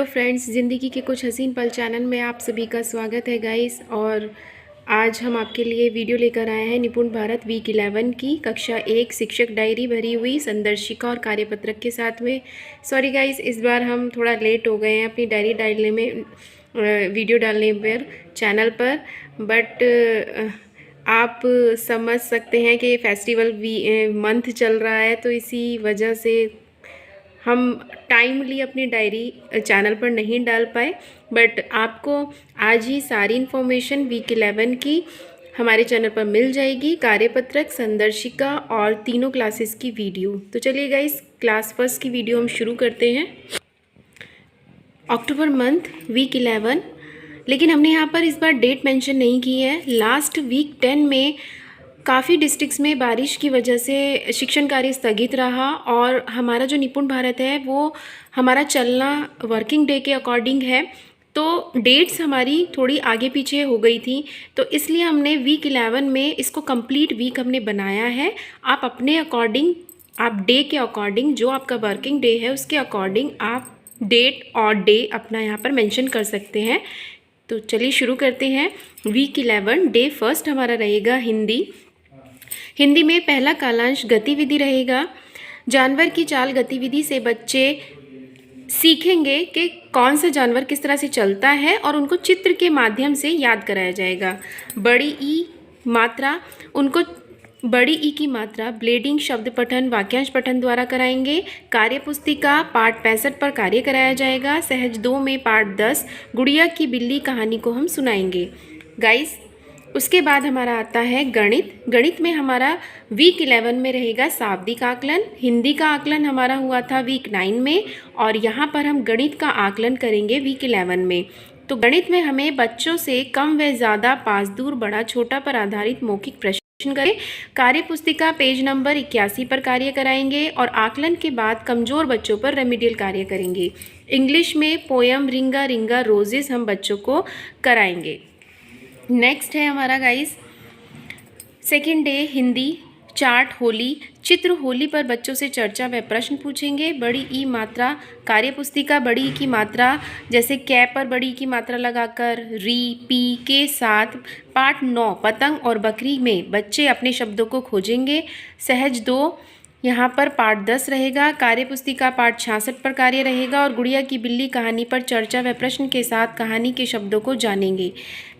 Hello friends, ज़िंदगी के कुछ हसीन पल चैनल में आप सभी का स्वागत है गाइस। और आज हम आपके लिए वीडियो लेकर आए हैं निपुण भारत वीक 11 की कक्षा 1 शिक्षक डायरी भरी हुई संदर्शिका और कार्यपत्रक के साथ में। सॉरी गाइस, इस बार हम थोड़ा लेट हो गए हैं अपनी डायरी डालने में, वीडियो डालने पर चैनल पर। बट आप समझ सकते हैं कि फेस्टिवल मंथ चल रहा है, तो इसी वजह से हम टाइमली अपनी डायरी चैनल पर नहीं डाल पाए। बट आपको आज ही सारी इन्फॉर्मेशन वीक 11 की हमारे चैनल पर मिल जाएगी, कार्यपत्रक, संदर्शिका और तीनों क्लासेस की वीडियो। तो चलिए गाइस, क्लास फर्स्ट की वीडियो हम शुरू करते हैं। अक्टूबर मंथ वीक 11, लेकिन हमने यहाँ पर इस बार डेट मेंशन नहीं की है। लास्ट वीक 10 में काफ़ी डिस्ट्रिक्ट्स में बारिश की वजह से शिक्षण कार्य स्थगित रहा और हमारा जो निपुण भारत है वो हमारा चलना वर्किंग डे के अकॉर्डिंग है, तो डेट्स हमारी थोड़ी आगे पीछे हो गई थी। तो इसलिए हमने वीक 11 में इसको कंप्लीट वीक हमने बनाया है। आप अपने अकॉर्डिंग, आप डे के अकॉर्डिंग, जो आपका वर्किंग डे है उसके अकॉर्डिंग आप डेट और डे अपना यहाँ पर मेंशन कर सकते हैं। तो चलिए शुरू करते हैं। वीक 11 डे फर्स्ट हमारा रहेगा हिंदी। हिंदी में पहला कालांश गतिविधि रहेगा। जानवर की चाल गतिविधि से बच्चे सीखेंगे कि कौन सा जानवर किस तरह से चलता है और उनको चित्र के माध्यम से याद कराया जाएगा। बड़ी ई मात्रा, उनको बड़ी ई की मात्रा ब्लेडिंग शब्द पठन वाक्यांश पठन द्वारा कराएंगे। कार्यपुस्तिका पाठ 65 पर कार्य कराया जाएगा। सहज 2 में पाठ 10 गुड़िया की बिल्ली कहानी को हम सुनाएंगे गाइस। उसके बाद हमारा आता है गणित। गणित में हमारा वीक 11 में रहेगा शाब्दिक आकलन। हिंदी का आकलन हमारा हुआ था वीक 9 में और यहाँ पर हम गणित का आकलन करेंगे वीक 11 में। तो गणित में हमें बच्चों से कम व ज़्यादा, पास, दूर, बड़ा, छोटा पर आधारित मौखिक प्रश्न करें। कार्यपुस्तिका पेज नंबर 81 पर कार्य कराएंगे और आकलन के बाद कमज़ोर बच्चों पर रेमिडियल कार्य करेंगे। इंग्लिश में पोयम रिंगा रिंगा रोजेस हम बच्चों को कराएंगे। नेक्स्ट है हमारा guys second day Hindi chart Holi. चित्र होली पर बच्चों से चर्चा व प्रश्न पूछेंगे। बड़ी ई मात्रा कार्यपुस्तिका बड़ी ई की मात्रा, जैसे कै पर बड़ी ई की मात्रा लगाकर री पी के साथ। पाठ 9 पतंग और बकरी में बच्चे अपने शब्दों को खोजेंगे। सहज 2 यहाँ पर पाठ 10 रहेगा। कार्यपुस्तिका पाठ 66 पर कार्य रहेगा और गुड़िया की बिल्ली कहानी पर चर्चा व प्रश्न के साथ कहानी के शब्दों को जानेंगे।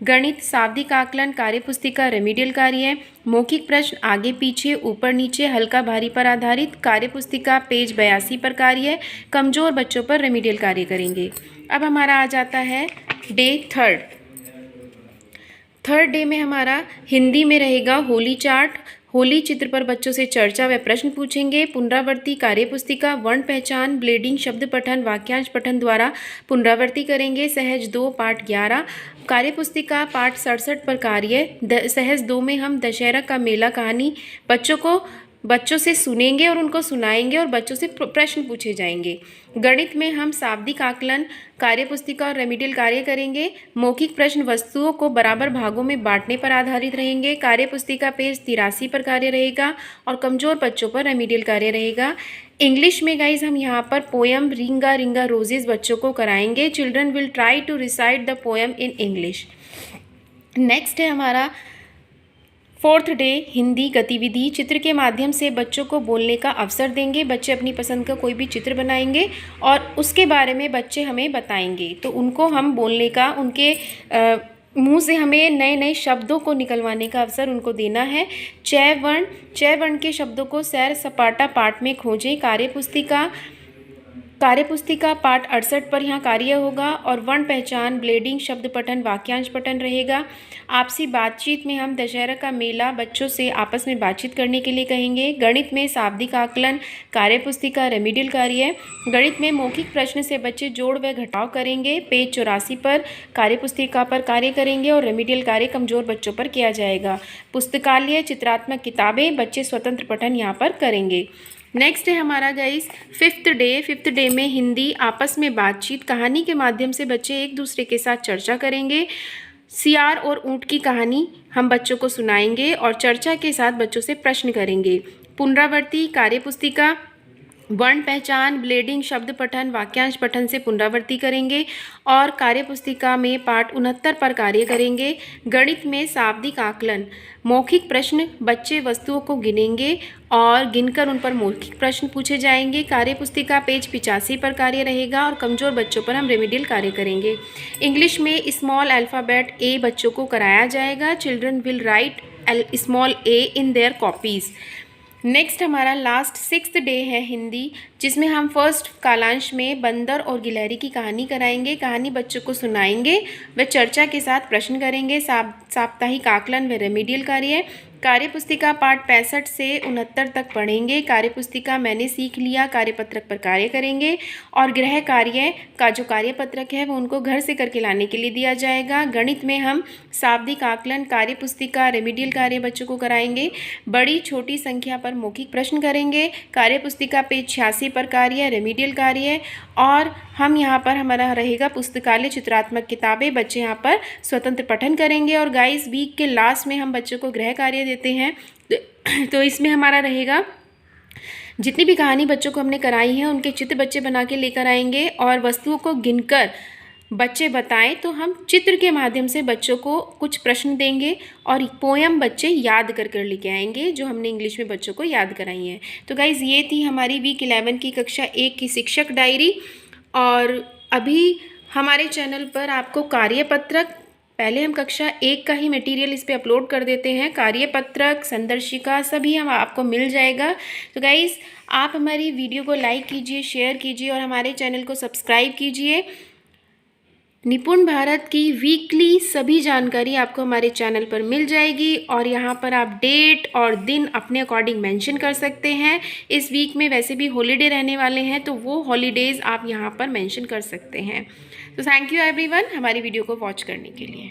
गणित शाब्दिक आकलन कार्यपुस्तिका रेमिडियल कार्य। मौखिक प्रश्न आगे पीछे ऊपर नीचे हल्का भारी पर आधारित। कार्यपुस्तिका पेज 82 पर कार्य। कमज़ोर बच्चों पर रेमिडियल कार्य करेंगे। अब हमारा आ जाता है डे थर्ड डे में हमारा हिंदी में रहेगा होली चार्ट। होली चित्र पर बच्चों से चर्चा व प्रश्न पूछेंगे। पुनरावृत्ति कार्यपुस्तिका वर्ण पहचान ब्लेडिंग शब्द पठन वाक्यांश पठन द्वारा पुनरावृत्ति करेंगे। सहज 2 पाठ 11। कार्यपुस्तिका पाठ 67 पर कार्य। सहज 2 में हम दशहरा का मेला कहानी बच्चों से सुनेंगे और उनको सुनाएंगे और बच्चों से प्रश्न पूछे जाएंगे। गणित में हम शाब्दिक आकलन कार्यपुस्तिका और रेमिडियल कार्य करेंगे। मौखिक प्रश्न वस्तुओं को बराबर भागों में बांटने पर आधारित रहेंगे। कार्यपुस्तिका पेज 83 पर कार्य रहेगा और कमज़ोर बच्चों पर रेमिडियल कार्य रहेगा। इंग्लिश में गाइज हम यहाँ पर पोयम रिंगा रिंगा रोजेस बच्चों को कराएंगे। Children will try to recite the poem in English. Next है हमारा फोर्थ डे हिंदी गतिविधि। चित्र के माध्यम से बच्चों को बोलने का अवसर देंगे। बच्चे अपनी पसंद का कोई भी चित्र बनाएंगे और उसके बारे में बच्चे हमें बताएंगे, तो उनको हम बोलने का, उनके मुंह से हमें नए नए शब्दों को निकलवाने का अवसर उनको देना है। चय वर्ण के शब्दों को सैर सपाटा पाठ में खोजें। कार्यपुस्तिका पाठ 68 पर यहाँ कार्य होगा और वर्ण पहचान ब्लेडिंग शब्द पठन वाक्यांश पठन रहेगा। आपसी बातचीत में हम दशहरा का मेला बच्चों से आपस में बातचीत करने के लिए कहेंगे। गणित में शाब्दिक आकलन कार्यपुस्तिका रेमिडियल कार्य। गणित में मौखिक प्रश्न से बच्चे जोड़ व घटाव करेंगे। पेज 84 पर कार्यपुस्तिका पर कार्य करेंगे और रेमिडियल कार्य कमज़ोर बच्चों पर किया जाएगा। पुस्तकालय चित्रात्मक किताबें बच्चे स्वतंत्र पठन यहाँ पर करेंगे। नेक्स्ट है हमारा गाइस फिफ्थ डे में हिंदी आपस में बातचीत। कहानी के माध्यम से बच्चे एक दूसरे के साथ चर्चा करेंगे। सियार और ऊँट की कहानी हम बच्चों को सुनाएंगे और चर्चा के साथ बच्चों से प्रश्न करेंगे। पुनरावृत्ति कार्यपुस्तिका वर्ण पहचान, ब्लेडिंग, शब्द पठन, वाक्यांश पठन से पुनरावृत्ति करेंगे और कार्यपुस्तिका में पाठ 69 पर कार्य करेंगे। गणित में शाब्दिक आकलन, मौखिक प्रश्न, बच्चे वस्तुओं को गिनेंगे और गिनकर उन पर मौखिक प्रश्न पूछे जाएंगे। कार्यपुस्तिका पेज 85 पर कार्य रहेगा और कमज़ोर बच्चों पर हम रेमेडियल कार्य करेंगे। इंग्लिश में स्मॉल अल्फ़ाबेट ए बच्चों को कराया जाएगा। Children will write small A in their copies. Next हमारा लास्ट 6th डे है हिंदी, जिसमें हम फर्स्ट कालांश में बंदर और गिलहरी की कहानी कराएंगे। कहानी बच्चों को सुनाएंगे, वे चर्चा के साथ प्रश्न करेंगे। साप्ताहिक आकलन व रेमेडियल कार्य। कार्यपुस्तिका पाठ 65 से 69 तक पढ़ेंगे। कार्यपुस्तिका मैंने सीख लिया कार्यपत्रक पर कार्य करेंगे और गृह कार्य का जो कार्यपत्रक है वो उनको घर से करके लाने के लिए दिया जाएगा। गणित में हम शाब्दिक आकलन, कार्यपुस्तिका, रेमेडियल कार्य बच्चों को कराएंगे। बड़ी छोटी संख्या पर मौखिक प्रश्न करेंगे। कार्यपुस्तिका पेज 86 पर कार्य, रेमेडियल कार्य। और हम यहाँ पर हमारा रहेगा पुस्तकालय चित्रात्मक किताबें, बच्चे यहाँ पर स्वतंत्र पठन करेंगे। और गाइस वीक के लास्ट में हम बच्चों को गृह कार्य देते हैं, तो इसमें हमारा रहेगा जितनी भी कहानी बच्चों को हमने कराई है उनके चित्र बच्चे बना के लेकर आएंगे और वस्तुओं को गिनकर बच्चे बताएं तो हम चित्र के माध्यम से बच्चों को कुछ प्रश्न देंगे और पोयम बच्चे याद कर लेके आएंगे जो हमने इंग्लिश में बच्चों को याद कराई हैं। तो गाइज़ ये थी हमारी वीक 11 की कक्षा 1 की शिक्षक डायरी। और अभी हमारे चैनल पर आपको कार्यपत्रक, पहले हम कक्षा 1 का ही मटेरियल इस पे अपलोड कर देते हैं, कार्यपत्रक, संदर्शिका सभी हम आपको मिल जाएगा। तो गाइज़ आप हमारी वीडियो को लाइक कीजिए, शेयर कीजिए और हमारे चैनल को सब्सक्राइब कीजिए। निपुण भारत की वीकली सभी जानकारी आपको हमारे चैनल पर मिल जाएगी और यहाँ पर आप डेट और दिन अपने अकॉर्डिंग मेंशन कर सकते हैं। इस वीक में वैसे भी हॉलीडे रहने वाले हैं तो वो हॉलीडेज़ आप यहाँ पर मेंशन कर सकते हैं। तो थैंक यू एवरीवन हमारी वीडियो को वॉच करने के लिए।